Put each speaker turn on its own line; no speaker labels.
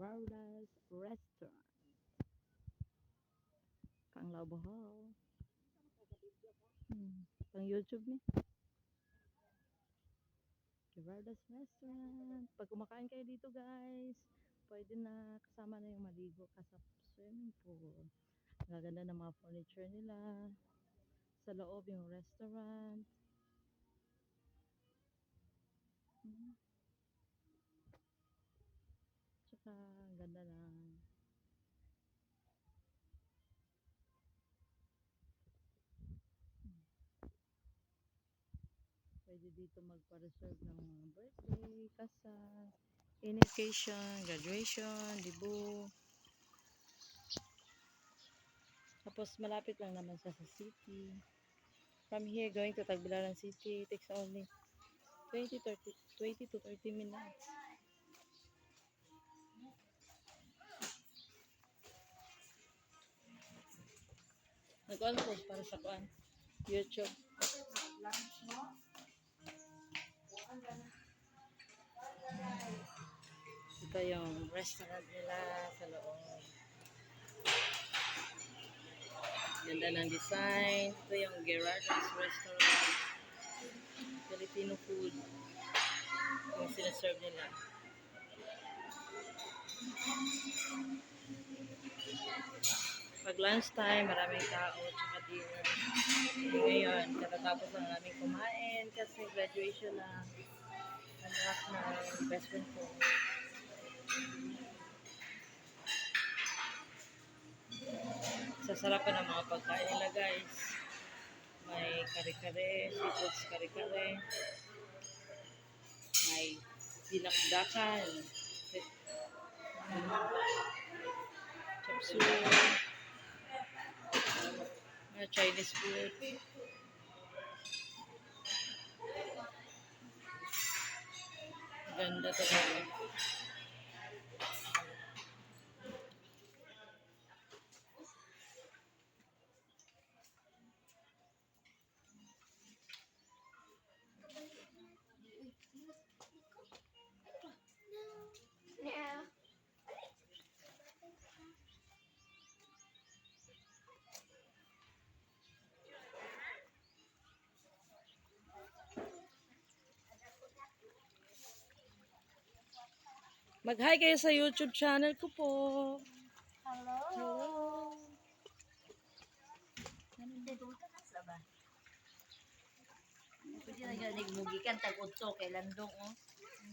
Gerardo's Restaurant. Kang Labohol. Pang YouTube ni. Gerardo's Restaurant. Pag kumakain kayo dito guys, pwede na kasama na yung maligo ka sa swimming pool. Gaganda ng mga furniture nila. Sa loob yung restaurant. Tsaka ang ganda ng pwede dito magpa-reserve ng mga birthday, kasal, initiation, graduation, debut. Tapos malapit lang naman siya sa city. From here going to Tagbilaran City takes only 20 to 30 minutes. Nag-on ko para sa kuan YouTube. Ito yung restaurant nila sa loob. Ganda ng design. Ito yung Gerardo's Restaurant. Filipino food. Yung sinaserve nila. Pag lunchtime, maraming tao, tsaka dinner. Ngayon, katatapos lang namin kumain kasi graduation na anak ng best friend ko. Sasarapan ng mga pagkain nila guys. May kare-kare, seafoods kare-kare. May dinakdakan. Chapsu. Chinese food. Ganda talaga. Mag-hi kayo sa YouTube channel ko po.
Hello.
Hello.
Pwede na galing mugikan tag-udto kay landong oh.